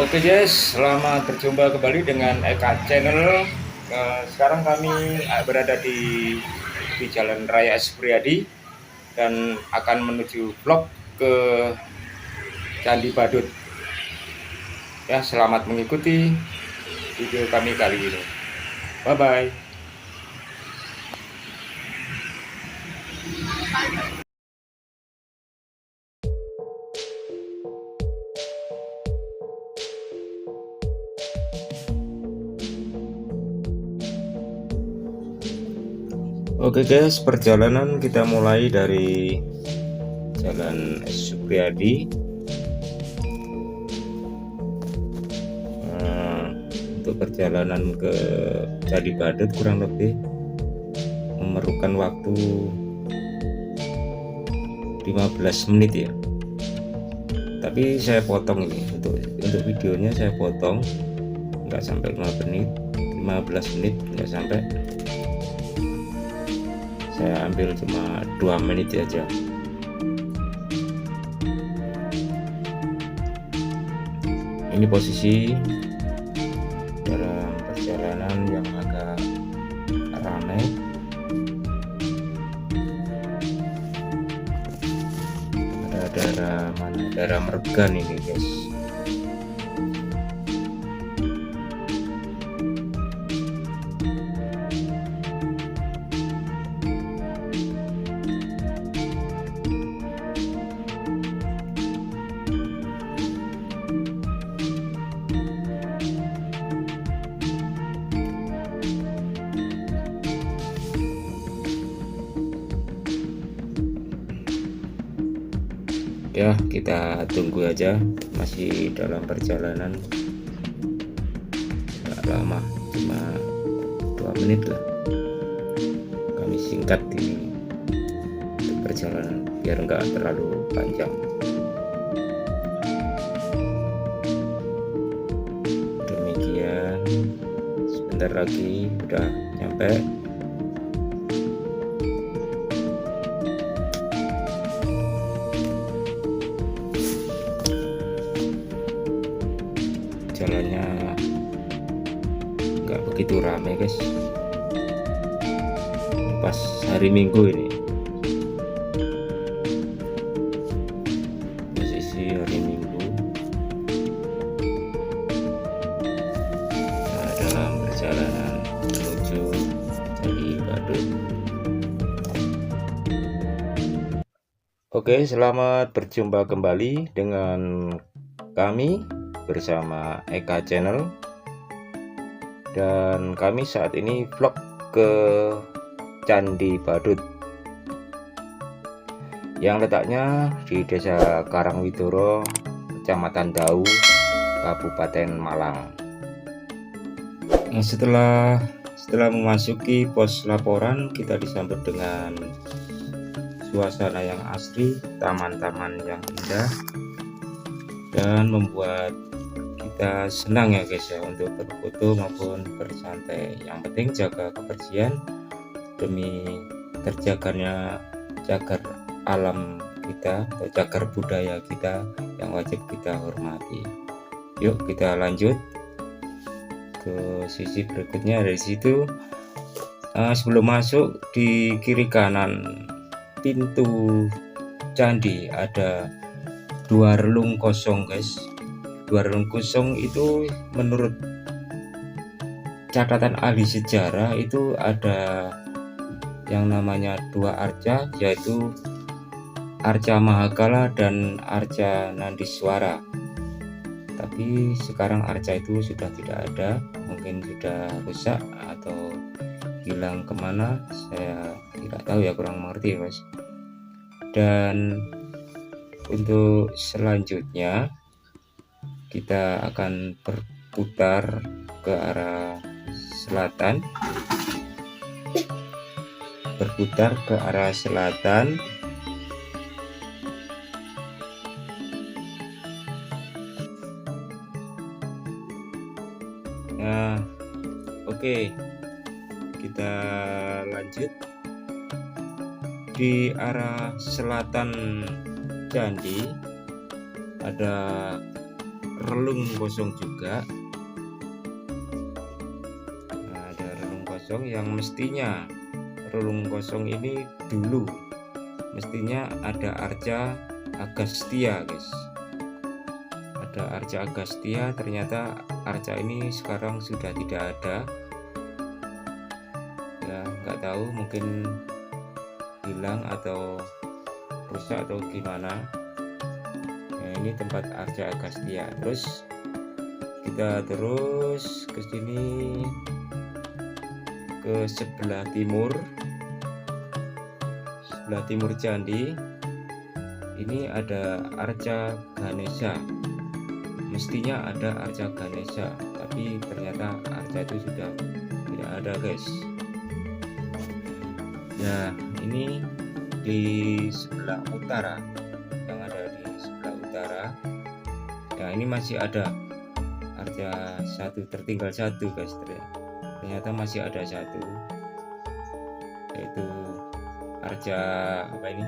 Oke guys, selamat berjumpa kembali dengan Eka Channel. Sekarang kami berada di Jalan Raya Supriyadi dan akan menuju vlog ke Candi Badut. Ya, selamat mengikuti video kami kali ini. Bye bye. Oke guys, perjalanan kita mulai dari Jalan Supriyadi. Untuk perjalanan ke Candi Badut kurang lebih memerlukan waktu 15 menit ya. Tapi saya potong ini untuk videonya, saya potong nggak sampai 15 menit nggak sampai, saya ambil cuma 2 menit aja. Ini posisi dalam perjalanan yang agak ramai. Ada daerah Mergan ini guys. Ya, kita tunggu aja, masih dalam perjalanan, nggak lama, cuma 2 menit lah. Kami singkat ini untuk perjalanan biar nggak terlalu panjang. Demikian, sebentar lagi udah nyampe. Jalannya nggak begitu ramai guys, pas hari Minggu ini, posisi hari Minggu. Nah, dalam perjalanan menuju Candi Badut. Oke, selamat berjumpa kembali dengan kami bersama Eka Channel, dan kami saat ini vlog ke Candi Badut yang letaknya di Desa Karangwidoro, Kecamatan Dau, Kabupaten Malang. Nah, setelah memasuki pos laporan, kita disambut dengan suasana yang asri, taman-taman yang indah, dan membuat kita senang ya guys ya untuk berfoto maupun bersantai. Yang penting jaga kebersihan demi terjaganya cagar alam kita atau cagar budaya kita yang wajib kita hormati. Yuk kita lanjut ke sisi berikutnya. Dari situ sebelum masuk, di kiri kanan pintu candi ada 2 relung kosong guys. 2 relung kosong itu menurut catatan ahli sejarah itu ada yang namanya 2 arca, yaitu Arca Mahakala dan Arca Nandiswara. Tapi sekarang arca itu sudah tidak ada, mungkin sudah rusak atau hilang kemana, saya tidak tahu ya, kurang mengerti guys. Dan untuk selanjutnya kita akan berputar ke arah selatan, Nah, oke, kita lanjut. Di arah selatan candi ada relung kosong juga. Nah, ada relung kosong yang mestinya relung kosong ini dulu mestinya ada arca Agastya, guys. Ada arca Agastya, ternyata arca ini sekarang sudah tidak ada. Ya, nggak tahu, mungkin hilang atau rusak atau gimana. Nah, ini tempat arca Agastya. Terus kita terus ke sini ke sebelah timur candi. Ini ada arca Ganesha. Mestinya ada arca Ganesha, tapi ternyata arca itu sudah tidak ada, guys. Ya, ini di sebelah utara, yang ada di sebelah utara. Nah, ini masih ada arca satu, tertinggal satu, guys. Ternyata masih ada satu, yaitu arca apa ini?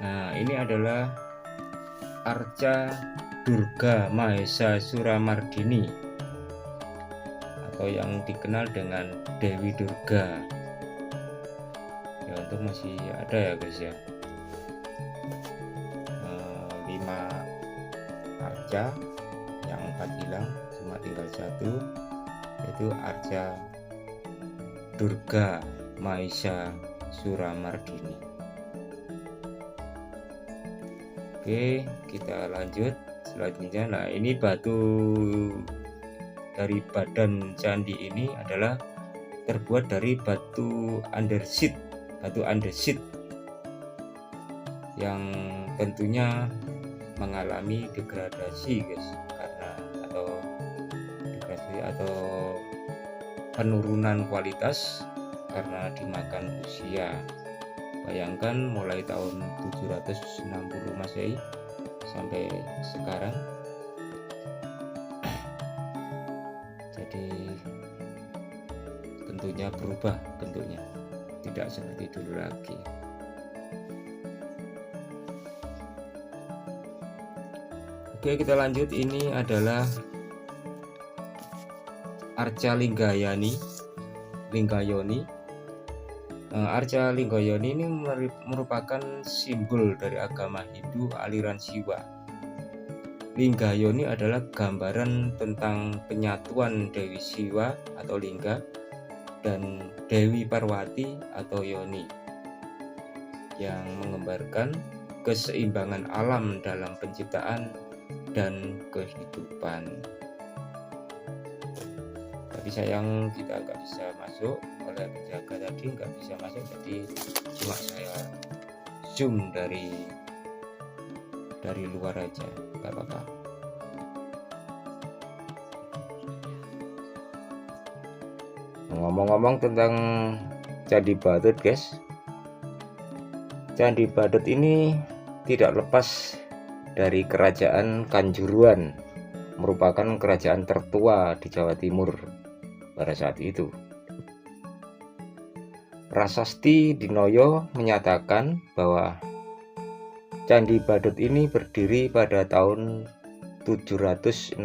Nah, ini adalah arca Durga Mahesa Suramardini, atau yang dikenal dengan Dewi Durga. Ya, untuk masih ada ya, guys ya. 5 arca, yang 4 hilang, cuma tinggal satu, yaitu arca Durga Mahesa Suramardini. Oke, kita lanjut selanjutnya. Nah, ini batu dari badan candi ini adalah terbuat dari batu andesit, yang tentunya mengalami degradasi, guys, karena atau penurunan kualitas karena dimakan usia. Bayangkan mulai tahun 760 Masehi sampai sekarang. Jadi tentunya berubah bentuknya, tidak seperti dulu lagi. Oke, kita lanjut. Ini adalah arca Linggayoni. Arca Linggayoni ini merupakan simbol dari agama Hindu aliran Siwa. Linggayoni adalah gambaran tentang penyatuan Dewi Siwa atau Lingga dan Dewi Parwati atau Yoni, yang menggambarkan keseimbangan alam dalam penciptaan dan kehidupan. Tapi sayang kita nggak bisa masuk, oleh penjaga tadi nggak bisa masuk, jadi cuma saya zoom dari luar aja, nggak apa-apa. Ngomong-ngomong tentang Candi Badut, guys, Candi Badut ini tidak lepas dari kerajaan Kanjuruhan, merupakan kerajaan tertua di Jawa Timur pada saat itu. Prasasti Dinoyo menyatakan bahwa Candi Badut ini berdiri pada tahun 760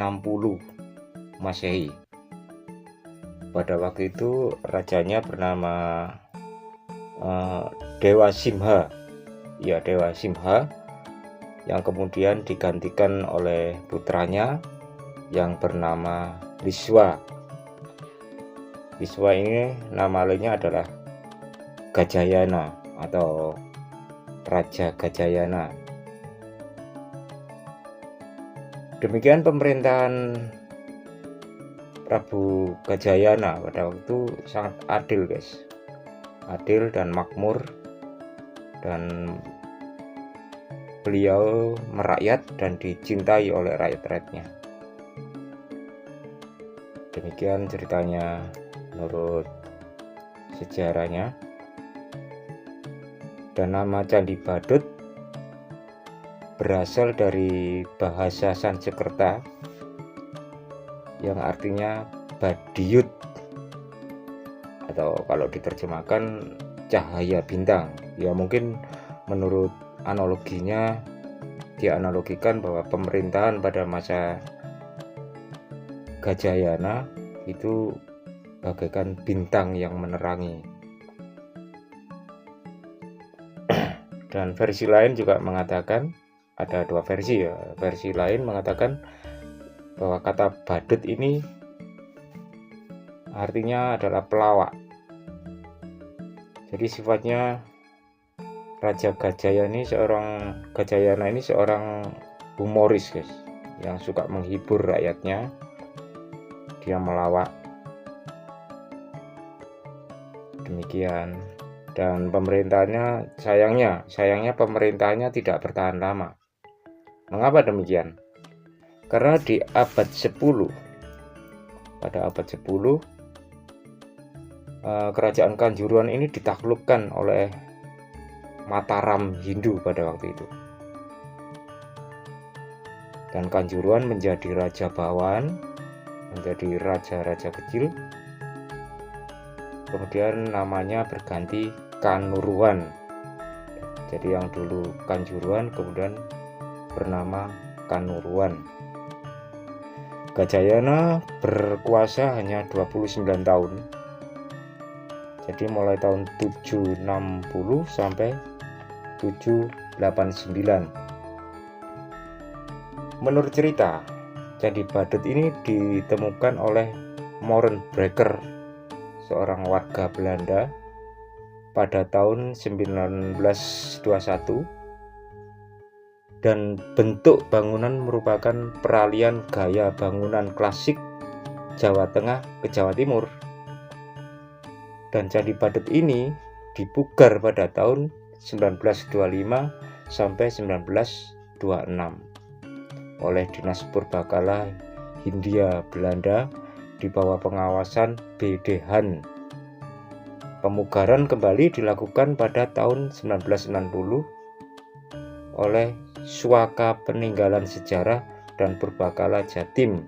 Masehi. Pada waktu itu rajanya bernama Dewa Simha, yang kemudian digantikan oleh putranya yang bernama Wiswa. Wiswa ini nama lainnya adalah Gajayana atau Raja Gajayana. Demikian pemerintahan Prabu Gajayana pada waktu sangat adil, guys. Adil dan makmur, dan beliau merakyat dan dicintai oleh rakyat-rakyatnya. Demikian ceritanya menurut sejarahnya. Dan nama Candi Badut berasal dari bahasa Sanskerta yang artinya Badiyut, atau kalau diterjemahkan cahaya bintang. Ya, mungkin menurut analoginya dianalogikan bahwa pemerintahan pada masa Gajayana itu bagaikan bintang yang menerangi. Dan versi lain juga mengatakan, ada dua versi ya. Versi lain mengatakan bahwa kata badut ini artinya adalah pelawak. Jadi sifatnya Raja Gajayana ini seorang humoris, guys, yang suka menghibur rakyatnya. Dia melawak. Demikian. Dan pemerintahannya sayangnya pemerintahannya tidak bertahan lama. Mengapa demikian? Karena di abad 10, pada abad 10 kerajaan Kanjuruhan ini ditaklukkan oleh Mataram Hindu pada waktu itu. Dan Kanjuruhan menjadi raja bawahan, menjadi raja-raja kecil. Kemudian namanya berganti Kanuruhan. Jadi yang dulu Kanjuruhan kemudian bernama Kanuruhan. Gajayana berkuasa hanya 29 tahun. Jadi mulai tahun 760 sampai 789. Menurut cerita, Candi Badut ini ditemukan oleh Moerenbreker, seorang warga Belanda, pada tahun 1921, dan bentuk bangunan merupakan peralihan gaya bangunan klasik Jawa Tengah ke Jawa Timur. Dan Candi Badut ini dipugar pada tahun 1925 sampai 1926 oleh Dinas Purbakala Hindia Belanda di bawah pengawasan B.D. Han. Pemugaran kembali dilakukan pada tahun 1960 oleh Suaka Peninggalan Sejarah dan Purbakala Jatim.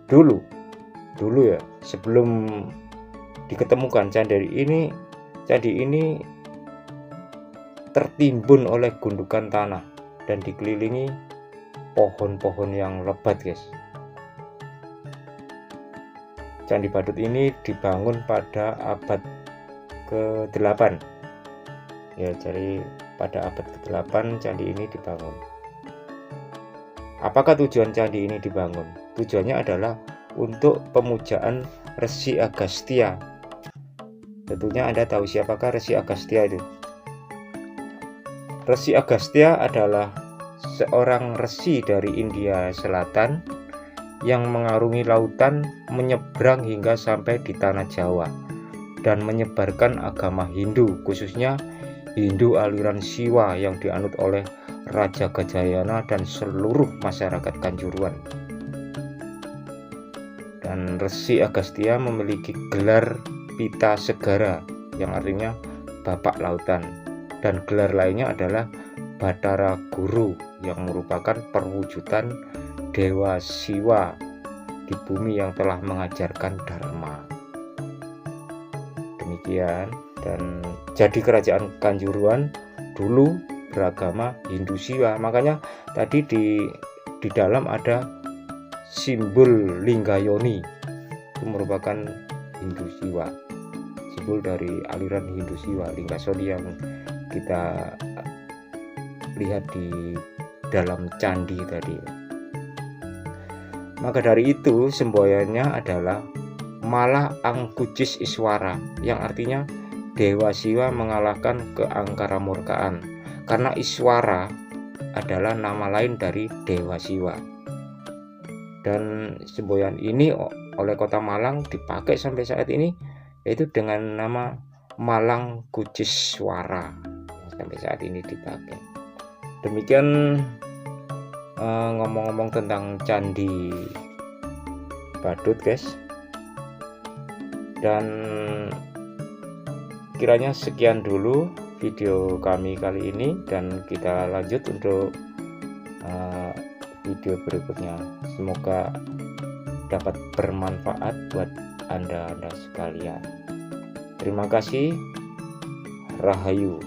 Dulu ya, sebelum diketemukan candi ini tertimbun oleh gundukan tanah dan dikelilingi pohon-pohon yang lebat, guys. Candi Badut ini dibangun pada abad ke-8. Ya, jadi pada abad ke-8 candi ini dibangun. Apakah tujuan candi ini dibangun? Tujuannya adalah untuk pemujaan Resi Agastya. Tentunya Anda tahu siapakah Resi Agastya itu. Resi Agastya adalah seorang resi dari India Selatan yang mengarungi lautan, menyeberang hingga sampai di tanah Jawa dan menyebarkan agama Hindu, khususnya Hindu aliran Siwa yang dianut oleh Raja Gajayana dan seluruh masyarakat Kanjuruhan. Dan Resi Agastya memiliki gelar Pita Segara yang artinya Bapak Lautan, dan gelar lainnya adalah Batara Guru yang merupakan perwujudan Dewa Siwa di bumi yang telah mengajarkan Dharma. Demikian. Dan jadi kerajaan Kanjuruhan dulu beragama Hindu Siwa. Makanya tadi di dalam ada simbol Linggayoni, itu merupakan Hindu Siwa, simbol dari aliran Hindu Siwa, Linggayoni yang kita lihat di dalam candi tadi. Maka dari itu semboyannya adalah Malah Angkucis Iswara, yang artinya Dewa Siwa mengalahkan keangkara murkaan, karena Iswara adalah nama lain dari Dewa Siwa. Dan semboyan ini oleh Kota Malang dipakai sampai saat ini, yaitu dengan nama Malang Kuciswara, sampai saat ini dipakai. Demikian ngomong-ngomong tentang Candi Badut, guys. Dan kiranya sekian dulu video kami kali ini, dan kita lanjut untuk video berikutnya. Semoga dapat bermanfaat buat Anda sekalian. Terima kasih. Rahayu.